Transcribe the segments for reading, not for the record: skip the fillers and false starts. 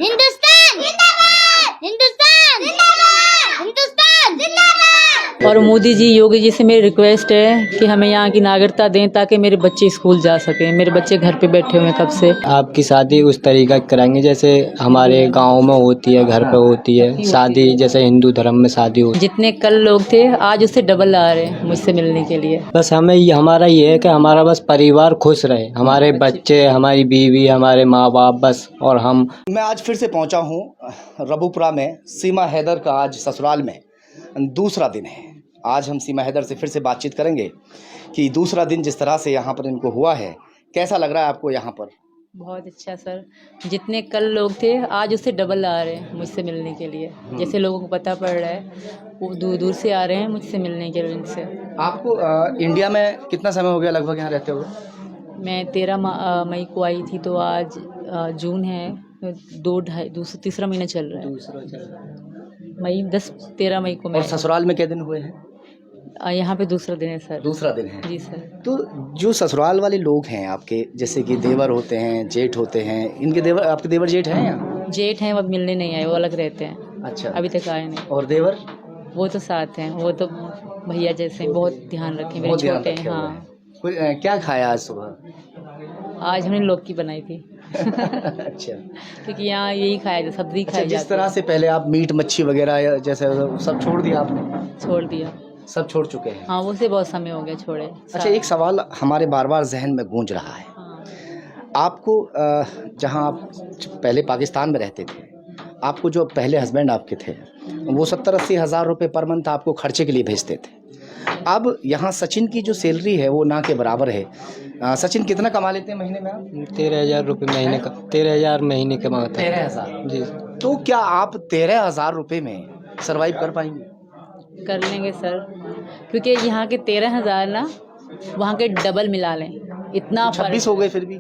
हिंदुस्तान जिंदाबाद, हिंदुस्तान जिंदाबाद, हिंदुस्तान जिंदाबाद। और मोदी जी, योगी जी से मेरी रिक्वेस्ट है कि हमें यहाँ की नागरिकता दें ताकि मेरे बच्चे स्कूल जा सकें। मेरे बच्चे घर पे बैठे हुए हैं कब से। आपकी शादी उस तरीका कराएंगे जैसे हमारे गांव में होती है, घर पे होती है शादी, जैसे हिंदू धर्म में शादी होती है। जितने कल लोग थे आज उससे डबल आ रहे हैं मुझसे मिलने के लिए। बस हमें हमारा ये है कि हमारा बस परिवार खुश रहे, हमारे बच्चे, हमारी बीवी, हमारे माँ बाप, बस और हम। मैं आज फिर से पहुंचा हूं रबुपुरा में। सीमा हैदर का आज ससुराल में दूसरा दिन है। आज हम सीमा हैदर से फिर से बातचीत करेंगे कि दूसरा दिन जिस तरह से यहाँ पर इनको हुआ है, कैसा लग रहा है आपको यहाँ पर? बहुत अच्छा सर, जितने कल लोग थे आज उससे डबल आ रहे हैं मुझसे मिलने के लिए। जैसे लोगों को पता पड़ रहा है वो दूर दूर से आ रहे हैं मुझसे मिलने के लिए उनसे। आपको इंडिया में कितना समय हो गया लगभग यहाँ रहते हुए? मैं 13 मई को आई थी, तो आज जून है, तीसरा महीना चल रहा है। मई 13 मई को मैं। और ससुराल में कितने दिन हुए हैं? यहाँ पे दूसरा दिन है सर। दूसरा दिन है जी सर। तो जो ससुराल वाले लोग हैं आपके, जैसे कि देवर होते हैं, जेठ होते हैं, इनके देवर, आपके देवर जेठ हैं यहाँ? जेठ हैं, वो मिलने नहीं आए, वो अलग रहते हैं। अच्छा, अभी तक आए नहीं। और देवर? वो तो साथ हैं, वो तो भैया जैसे हैं, बहुत ध्यान रखें, मेरे बहुत ध्यान छोटे रखे हैं। हुए हाँ, हैं। कोई क्या खाया आज सुबह? आज हमने लौकी बनाई थी। अच्छा, क्योंकि यहाँ यही खाया जाता, सब्जी अच्छा, खाई जिस जाती तरह से पहले आप मीट मच्छी वगैरह या जैसे सब छोड़ दिया आपने? है। छोड़ दिया। सब छोड़ चुके हैं? हाँ, वो से बहुत समय हो गया छोड़े। अच्छा, एक सवाल हमारे बार बार जहन में गूंज रहा है। हाँ। आपको जहाँ आप पहले पाकिस्तान में रहते थे, आपको जो पहले हस्बैंड आपके थे वो 70-80 हज़ार रुपये पर मंथ आपको खर्चे के लिए भेजते थे। अब यहाँ सचिन की जो सैलरी है वो ना के बराबर है। सचिन कितना कमा लेते हैं महीने में आप? 13,000 रुपये महीने का, 13,000 महीने कमाता है। 13,000 जी। तो क्या आप 13,000 रुपये में सरवाइव कर पाएंगे? कर लेंगे सर, क्योंकि यहाँ के 13,000 ना वहाँ के डबल मिला लें, इतना 26 हो गए फिर भी?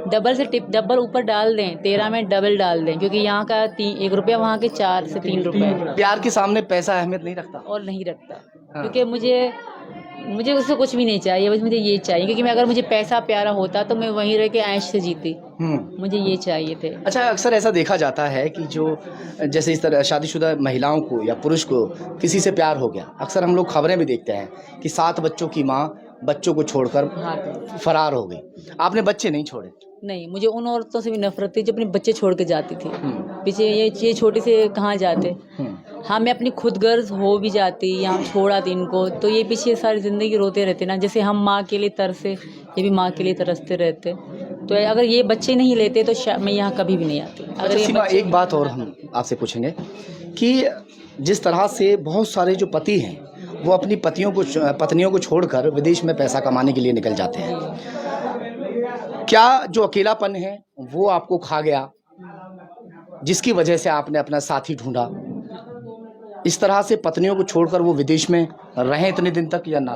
डबल से डबल ऊपर डाल दें, 13 में डबल डाल दें, क्योंकि यहाँ का 1 रुपया, वहाँ के 4 से 3 रुपये। प्यार के सामने पैसा अहमियत नहीं रखता? और नहीं रखता। हाँ। क्योंकि मुझे उससे कुछ भी नहीं चाहिए, बस मुझे ये चाहिए, क्योंकि मैं अगर मुझे पैसा प्यारा होता तो मैं वहीं रह के ऐश से जीती। मुझे ये चाहिए थे। अच्छा, अक्सर ऐसा देखा जाता है कि जो जैसे इस तरह शादीशुदा महिलाओं को या पुरुष को किसी से प्यार हो गया, अक्सर हम लोग खबरें भी देखते हैं कि 7 बच्चों की माँ बच्चों को छोड़कर फरार हो गई। आपने बच्चे नहीं छोड़े? नहीं, मुझे उन औरतों से भी नफरत थी जो अपने बच्चे छोड़ के जाती थी। पीछे ये छोटे से कहाँ जाते। हाँ, मैं अपनी खुद गर्ज हो भी जाती, यहाँ छोड़ा थी इनको, तो ये पीछे सारी ज़िंदगी रोते रहते ना। जैसे हम माँ के लिए तरसे, ये भी माँ के लिए तरसते रहते। तो अगर ये बच्चे नहीं लेते तो मैं यहाँ कभी भी नहीं आती। अगर ये सीमा, एक बात और हम आपसे पूछेंगे कि जिस तरह से बहुत सारे जो पति हैं वो अपनी पत्नियों को छोड़कर विदेश में पैसा कमाने के लिए निकल जाते हैं, क्या जो अकेलापन है वो आपको खा गया जिसकी वजह से आपने अपना साथी ढूंढा? इस तरह से पत्नियों को छोड़कर वो विदेश में रहें इतने दिन तक या ना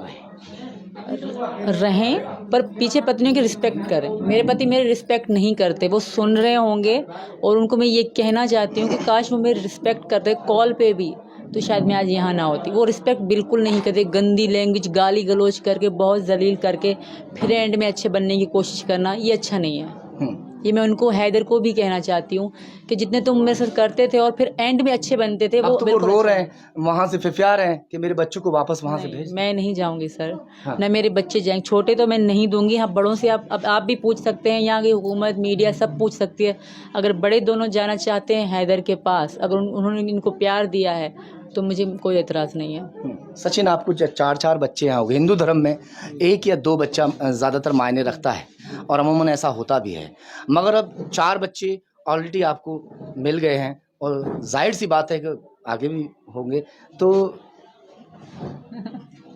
रहें, पर पीछे पत्नियों की रिस्पेक्ट करें। मेरे पति मेरी रिस्पेक्ट नहीं करते, वो सुन रहे होंगे, और उनको मैं ये कहना चाहती हूँ कि काश वो मेरी रिस्पेक्ट करते कॉल पे भी, तो शायद मैं आज यहाँ ना होती। वो रिस्पेक्ट बिल्कुल नहीं करते, गंदी लैंग्वेज, गाली गलौज करके, बहुत जलील करके फिर एंड में अच्छे बनने की कोशिश करना, ये अच्छा नहीं है। ये मैं उनको, हैदर को भी कहना चाहती हूँ कि जितने तुम मेरे साथ करते थे और फिर एंड में अच्छे बनते थे, वो तो रो रहे हैं वहाँ से, फिफ्यार हैं कि मेरे बच्चों को वापस वहाँ से भेज। मैं नहीं जाऊंगी सर। हाँ। ना मेरे बच्चे जाएंगे, छोटे तो मैं नहीं दूंगी। हाँ, बड़ों से आप भी पूछ सकते हैं, यहाँ की हुकूमत, मीडिया सब पूछ सकती है। अगर बड़े दोनों जाना चाहते हैं हैदर के पास, अगर उन्होंने इनको प्यार दिया है तो मुझे कोई एतराज़ नहीं है। सचिन, आपको 4 बच्चे हैं, हिंदू धर्म में 1 या 2 बच्चा ज़्यादातर मायने रखता है और अमूमन ऐसा होता भी है, मगर अब 4 बच्चे ऑलरेडी आपको मिल गए हैं और जाहिर सी बात है कि आगे भी होंगे, तो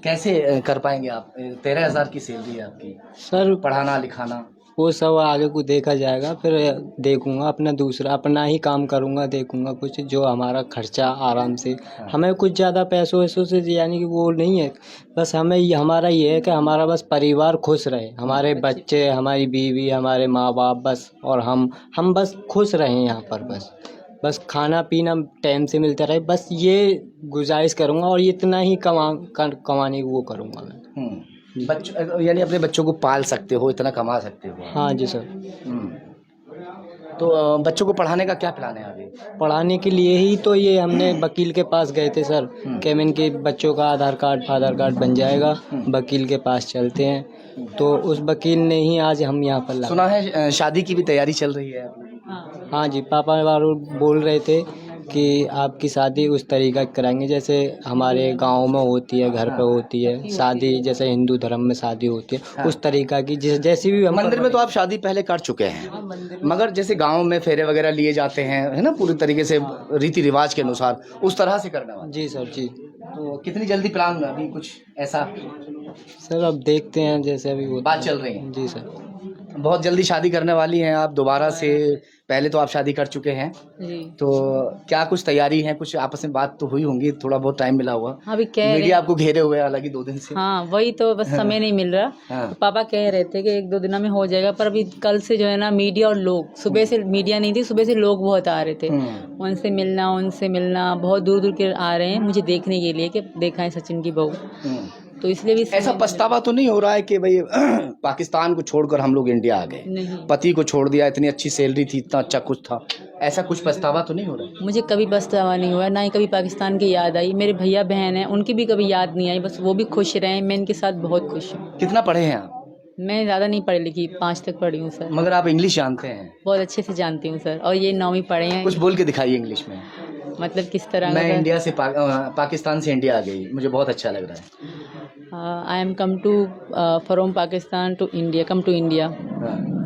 कैसे कर पाएंगे आप? 13,000 की सैलरी है आपकी, सर पढ़ाना लिखाना वो सब आगे को देखा जाएगा, फिर देखूंगा अपना दूसरा अपना ही काम करूंगा, देखूंगा कुछ जो हमारा खर्चा आराम से। हमें कुछ ज़्यादा पैसों वैसों से यानी कि वो नहीं है, बस हमें हमारा ये है कि हमारा बस परिवार खुश रहे, हमारे बच्चे, हमारी बीवी, हमारे माँ बाप, बस और हम बस खुश रहें यहाँ पर। बस खाना पीना टाइम से मिलता रहे, बस ये गुजारिश करूँगा और इतना ही कमाने की वो करूँगा मैं। बच्चों यानी अपने बच्चों को पाल सकते हो, इतना कमा सकते हो? हाँ जी सर। तो बच्चों को पढ़ाने का क्या प्लान है अभी? पढ़ाने के लिए ही तो ये हमने वकील के पास गए थे सर, कि इनके बच्चों का आधार कार्ड बन जाएगा, वकील के पास चलते हैं। तो उस वकील ने ही आज हम यहाँ पर ला। सुना है शादी की भी तैयारी चल रही है आपकी? हाँ जी, पापा वालों बोल रहे थे कि आपकी शादी उस तरीका की कराएंगे जैसे हमारे गांव में होती है, घर पे होती है शादी, जैसे हिंदू धर्म में शादी होती है उस तरीका की, जैसी भी। मंदिर में तो आप शादी पहले कर चुके हैं, मगर जैसे गांव में फेरे वगैरह लिए जाते हैं, है ना, पूरी तरीके से रीति रिवाज के अनुसार उस तरह से करना है। जी सर जी। तो कितनी जल्दी प्लान अभी कुछ ऐसा? सर अब देखते हैं, जैसे अभी वो बात चल रही है। जी सर। बहुत जल्दी शादी करने वाली हैं आप दोबारा से? पहले तो आप शादी कर चुके हैं, जी। तो क्या कुछ तैयारी है? कुछ आपस में बात तो हुई होंगी, थोड़ा बहुत टाइम मिला हुआ? अभी कह रहे मीडिया आपको घेरे हुए अलग ही 2 दिन से। हाँ वही तो, बस समय नहीं मिल रहा। हाँ। तो पापा कह रहे थे कि 1-2 दिनों में हो जाएगा, पर अभी कल से जो है ना मीडिया और लोग, सुबह से मीडिया नहीं थी, सुबह से लोग बहुत आ रहे थे, उनसे मिलना बहुत दूर दूर के आ रहे हैं मुझे देखने के लिए कि देखा है सचिन की बहू। तो इसलिए भी ऐसा पछतावा तो नहीं हो रहा है कि भाई पाकिस्तान को छोड़कर हम लोग इंडिया आ गए, नहीं, पति को छोड़ दिया, इतनी अच्छी सैलरी थी, इतना अच्छा कुछ था, ऐसा कुछ पछतावा तो नहीं हो रहा है? मुझे कभी पछतावा नहीं हुआ, ना ही कभी पाकिस्तान की याद आई। मेरे भैया बहन हैं, उनकी भी कभी याद नहीं आई, बस वो भी खुश रहे, मैं इनके साथ बहुत खुश हूँ। कितना पढ़े हैं आप? मैं ज़्यादा नहीं पढ़ी लिखी, 5 तक पढ़ी हूँ सर। मगर आप इंग्लिश जानते हैं? बहुत अच्छे से जानती हूँ सर, और ये 9वीं पढ़े हैं। कुछ बोल के दिखाइए इंग्लिश में। मतलब किस तरह? मैं इंडिया से पाकिस्तान से इंडिया आ गई, मुझे बहुत अच्छा लग रहा है। I am come to from Pakistan to India, come to India.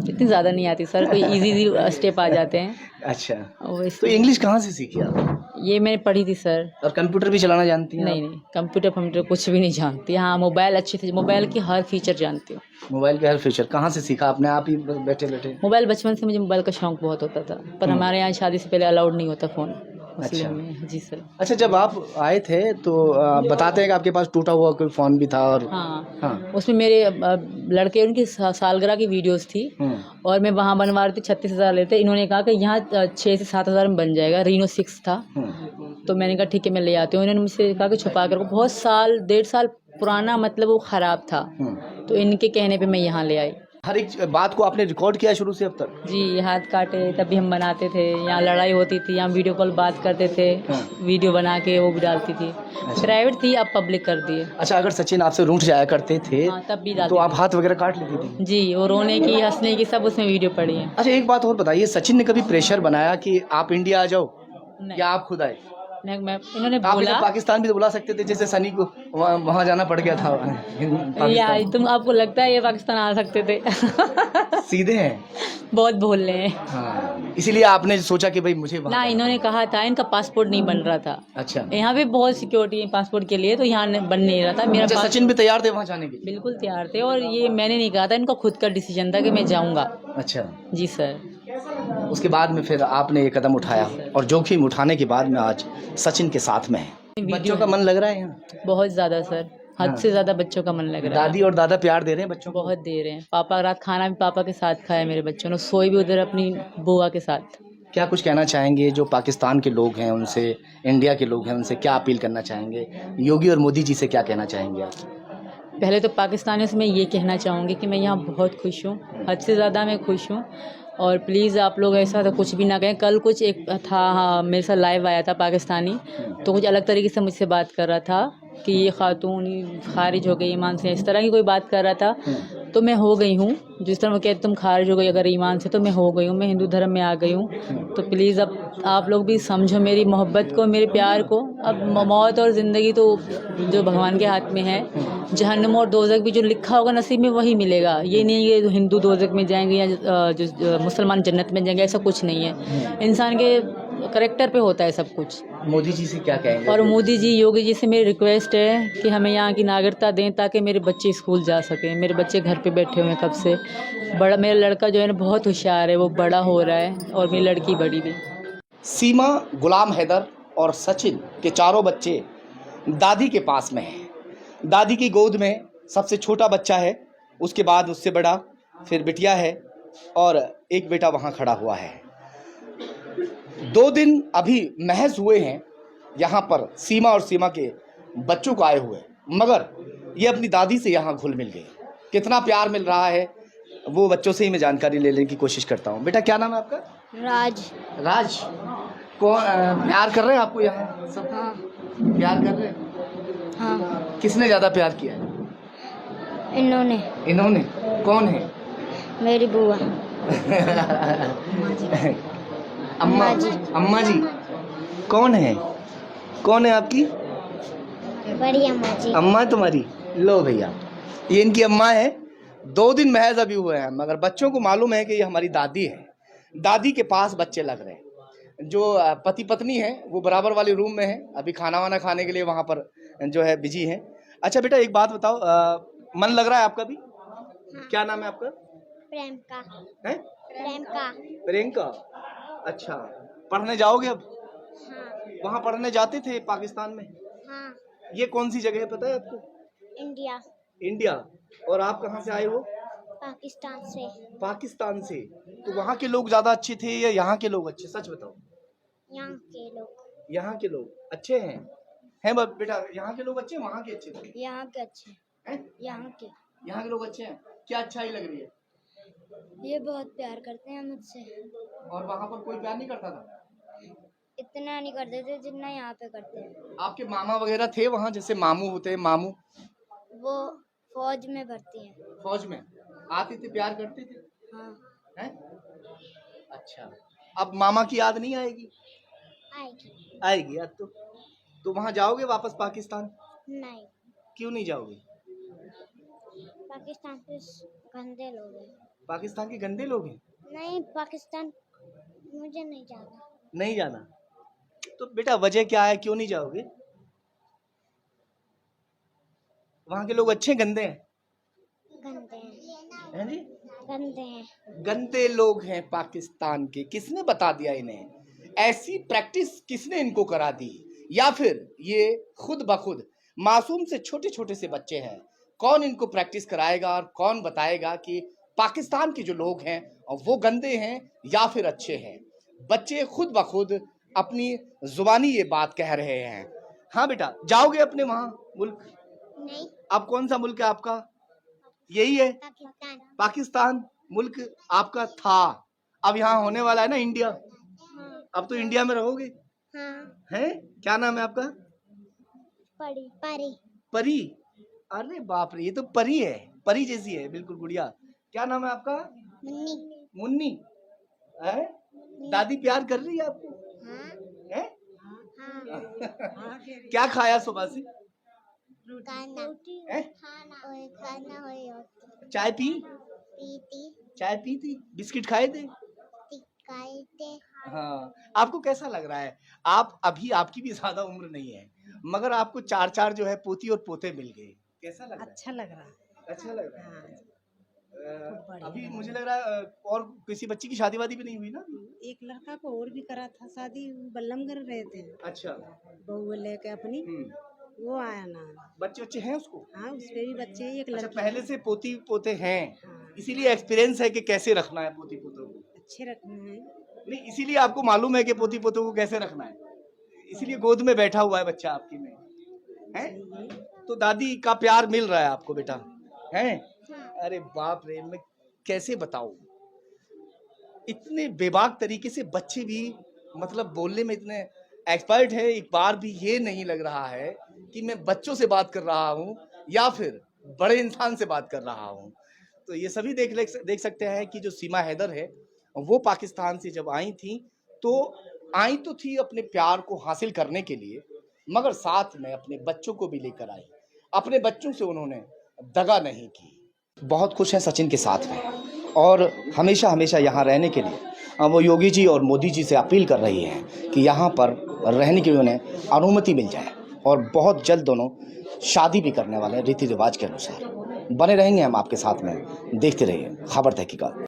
इतनी ज़्यादा नहीं आती सर, कोई इजी स्टेप आ जाते हैं। अच्छा, और तो इंग्लिश कहाँ से सीखी आप? ये मैंने पढ़ी थी सर। और कंप्यूटर भी चलाना जानती हैं? नहीं, कंप्यूटर कुछ भी नहीं जानती। हाँ, मोबाइल अच्छे से, मोबाइल की हर फीचर जानती हूँ। मोबाइल के हर फीचर कहाँ से सीखा आपने? आप ही बैठे बैठे? मोबाइल बचपन से, मुझे मोबाइल का शौक बहुत होता था, पर हमारे यहाँ शादी से पहले अलाउड नहीं होता फ़ोन मुस्लिम में। जी सर। अच्छा, जब आप आए थे तो बताते हैं कि आपके पास टूटा हुआ कोई फ़ोन भी था, और हाँ, उसमें मेरे लड़के, उनकी सालगिरह की वीडियोस थी, और मैं वहाँ बनवा रही थी, 36,000 लेते। इन्होंने कहा कि यहाँ 6 से 7,000 में बन जाएगा, रीनो 6 था। तो मैंने कहा ठीक है मैं ले आती हूँ। इन्होंने मुझसे कहा कि छुपा कर, बहुत साल 1.5 साल पुराना, मतलब वो ख़राब था, तो इनके कहने पर मैं यहाँ ले आई। हर एक बात को आपने रिकॉर्ड किया शुरू से अब तक? जी, हाथ काटे तब भी हम बनाते थे, यहाँ लड़ाई होती थी, यहाँ वीडियो कॉल बात करते थे, वीडियो बना के वो भी डालती थी। प्राइवेट थी, अब पब्लिक कर दिए। अच्छा, अगर सचिन आपसे रूठ जाया करते थे तब भी तो आप हाथ वगैरह काट लेती थी? जी, वो रोने की, हंसने की, सब उसमें वीडियो पड़ी है। अच्छा, एक बात और बताइए, सचिन ने कभी प्रेशर बनाया कि आप इंडिया आ जाओ, या आप खुद आए? इन्होंने आप बोला पाकिस्तान भी तो बुला सकते थे, जैसे सनी को वहाँ जाना पड़ गया था। यार, तुम, आपको लगता है ये पाकिस्तान आ सकते थे? सीधे हैं, बहुत बोल रहे हैं। हाँ, इसीलिए आपने सोचा कि भाई मुझे ना, इन्होंने कहा था, इनका पासपोर्ट नहीं बन रहा था। अच्छा, यहाँ पे बहुत सिक्योरिटी है पासपोर्ट के लिए, तो यहाँ बन नहीं रहा था मेरा। अच्छा, सचिन भी तैयार थे वहाँ जाने के लिए? बिल्कुल तैयार थे, और ये मैंने नहीं कहा था, इनका खुद का डिसीजन था कि मैं जाऊँगा। अच्छा जी सर। उसके बाद में फिर आपने ये कदम उठाया, और जोखिम उठाने के बाद में आज सचिन के साथ में है। बच्चों का मन लग रहा है यहाँ? बहुत ज़्यादा सर, हद से ज़्यादा बच्चों का मन लग रहा है। दादी और दादा प्यार दे रहे हैं बच्चों को? बहुत दे रहे हैं। पापा रात खाना भी पापा के साथ खाया मेरे बच्चों ने, सोए भी उधर अपनी बुआ के साथ। क्या कुछ कहना चाहेंगे जो पाकिस्तान के लोग हैं उनसे, इंडिया के लोग हैं उनसे क्या अपील करना चाहेंगे? योगी और मोदी जी से क्या कहना चाहेंगे आप? पहले तो पाकिस्तानियों से मैं ये कहना चाहूँगी कि मैं यहाँ बहुत खुश हूँ, हद से ज़्यादा मैं खुश हूँ, और प्लीज़ आप लोग ऐसा तो कुछ भी ना कहें। कल कुछ एक था, हाँ, मेरे साथ लाइव आया था पाकिस्तानी, तो कुछ अलग तरीके से मुझसे बात कर रहा था कि ये खातून खारिज हो गई ईमान से, इस तरह की कोई बात कर रहा था। तो मैं हो गई हूँ, जिस तरह वो कहते तुम खारिज हो गई अगर ईमान से, तो मैं हो गई हूँ, मैं हिंदू धर्म में आ गई हूँ। तो प्लीज़ अब आप लोग भी समझो मेरी मोहब्बत को, मेरे प्यार को। अब मौत और ज़िंदगी तो जो भगवान के हाथ में है, जहन्नम और दोज़ख भी जो लिखा होगा नसीब में वही मिलेगा। ये नहीं है कि हिंदू दोज़ख में जाएंगे या जो मुसलमान जन्नत में जाएंगे, ऐसा कुछ नहीं है। इंसान के करैक्टर पे होता है सब कुछ। मोदी जी से क्या कहेंगे? और मोदी जी, योगी जी से मेरी रिक्वेस्ट है कि हमें यहाँ की नागरिकता दें, ताकि मेरे बच्चे स्कूल जा सकें। मेरे बच्चे घर पे बैठे हुए हैं कब से। बड़ा मेरा लड़का जो है ना बहुत होशियार है, वो बड़ा हो रहा है, और मेरी लड़की बड़ी भी। सीमा, गुलाम हैदर और सचिन के चारों बच्चे दादी के पास में हैं। दादी की गोद में सबसे छोटा बच्चा है, उसके बाद उससे बड़ा, फिर बिटिया है, और एक बेटा वहाँ खड़ा हुआ है। 2 दिन अभी महज हुए हैं यहाँ पर सीमा और सीमा के बच्चों को आए हुए, मगर ये अपनी दादी से यहाँ घुल मिल गए। कितना प्यार मिल रहा है वो बच्चों से ही मैं जानकारी लेने की कोशिश करता हूँ। बेटा, क्या नाम है आपका? राज। राज कौन प्यार कर रहे हैं आपको यहाँ सब? हाँ प्यार कर रहे हैं? हाँ। किसने ज़्यादा प्यार किया है? इन्होंने। इन्होंने? कौन है? मेरी बुआ। अम्मा अम्मा जी। अम्मा जी कौन है? कौन है आपकी बड़ी अम्मा जी। अम्मा? तुम्हारी? लो भैया, ये इनकी अम्मा है। 2 दिन महज अभी हुए हैं, मगर बच्चों को मालूम है कि ये हमारी दादी है। दादी के पास बच्चे लग रहे हैं। जो पति पत्नी है वो बराबर वाले रूम में है, अभी खाना वाना खाने के लिए वहाँ पर जो है बिजी है। अच्छा बेटा एक बात बताओ, मन लग रहा है आपका भी? क्या नाम है आपका? प्रेम का। है? प्रेम का। प्रियंका। अच्छा, पढ़ने जाओगे अब? हाँ वहाँ पढ़ने जाते थे पाकिस्तान में? हाँ। ये कौन सी जगह है पता है आपको? इंडिया। इंडिया। और आप कहाँ से आए हो? पाकिस्तान से। पाकिस्तान से। तो वहाँ के लोग ज्यादा अच्छे थे या यहाँ के लोग अच्छे? सच बताओ। यहाँ के लोग। यहाँ के लोग अच्छे हैं? बेटा यहाँ के लोग अच्छे हैं, वहाँ के अच्छे थे? यहाँ के अच्छे। हैं? यहाँ के। यहाँ के लोग अच्छे हैं। क्या अच्छाई लग रही है? ये बहुत प्यार करते हैं मुझसे। और वहाँ पर कोई प्यार नहीं करता था? इतना नहीं करते थे जितना यहाँ पे करते हैं। आपके मामा वगैरह थे वहाँ, जैसे मामू होते हैं? मामू वो फौज में भर्ती हैं। फौज में आते थे, प्यार करते थे? हाँ। हैं? अच्छा, अब मामा की याद नहीं आएगी? आएगी। आएगी याद तो वहाँ जाओगे वापस पाकिस्तान? नहीं, क्यों नहीं जाओगे? पाकिस्तान के गंदे लोग हैं। पाकिस्तान के गंदे लोग हैं? नहीं, पाकिस्तान मुझे नहीं जाना। नहीं जाना? तो बेटा वजह क्या है, क्यों नहीं जाओगे? वहाँ के लोग अच्छे गंदे हैं? गंदे हैं। हैं जी? गंदे हैं। गंदे लोग हैं पाकिस्तान के। किसने बता दिया इन्हें? ऐसी प्रैक्टिस किसने इनको करा दी? या फिर ये खुद ब खुद मासूम से छोटे छोटे से बच्चे हैं? कौन इनको प्रैक्टिस कराएगा और कौन बताएगा कि पाकिस्तान के जो लोग हैं वो गंदे हैं या फिर अच्छे हैं? बच्चे खुद ब खुद अपनी जुबानी ये बात कह रहे हैं। हाँ बेटा, जाओगे अपने वहाँ मुल्क? नहीं। अब कौन सा मुल्क है आपका? यही है पाकिस्तान। पाकिस्तान मुल्क आपका था, अब यहाँ होने वाला है ना इंडिया। हाँ। अब तो इंडिया में रहोगे। हाँ। हैं? क्या नाम है आपका? परी। परी। परी? अरे बाप रे, ये तो परी है, परी जैसी है बिल्कुल गुड़िया। क्या नाम है आपका? मुन्नी। मुन्नी। है? दादी प्यार कर रही है आपको? हाँ। है? हाँ। क्या खाया सुबह से? खाना। हैं? खाना हो। चाय पी? पीती। चाय पी थी? बिस्किट खाए थे? खाए थे। हाँ। आपको कैसा लग रहा है? आप अभी, आपकी भी ज्यादा उम्र नहीं है, मगर आपको 4 जो है पोती और पोते मिल गए। कैसा लग रहा है? अच्छा लग रहा है। अच्छा लग रहा है। बढ़िया अभी लग मुझे लग रहा है और किसी बच्ची की शादी वादी भी नहीं हुई ना? एक लड़का को और भी करा था शादी, बल्लमगढ़ रहे थे, अच्छा। बहू लेके अपनी, वो आया ना। बच्चे हैं उसको? हाँ, उस पे भी बच्चे हैं, एक अच्छा, लड़की। पहले से पोती पोते हैं, हाँ, इसीलिए एक्सपीरियंस है कि कैसे रखना है पोती पोतों को। अच्छे रखना है। नहीं, इसीलिए आपको मालूम है कि पोती पोतों को कैसे रखना है, इसीलिए गोद में बैठा हुआ है बच्चा आपकी में, है? तो दादी का प्यार मिल रहा है आपको बेटा, है? अरे बाप रे, मैं कैसे बताऊं, इतने बेबाक तरीके से बच्चे भी मतलब बोलने में इतने एक्सपर्ट है। एक बार भी ये नहीं लग रहा है कि मैं बच्चों से बात कर रहा हूँ या फिर बड़े इंसान से बात कर रहा हूँ। तो ये सभी देख सकते हैं कि जो सीमा हैदर है वो पाकिस्तान से जब आई थी तो आई तो थी अपने प्यार को हासिल करने के लिए, मगर साथ में अपने बच्चों को भी लेकर आई। अपने बच्चों से उन्होंने दगा नहीं की। बहुत खुश हैं सचिन के साथ में और हमेशा हमेशा यहाँ रहने के लिए वो योगी जी और मोदी जी से अपील कर रही हैं कि यहाँ पर रहने की उन्हें अनुमति मिल जाए और बहुत जल्द दोनों शादी भी करने वाले हैं रीति रिवाज के अनुसार। बने रहेंगे हम आपके साथ में, देखते रहिए खबर तहकीकात।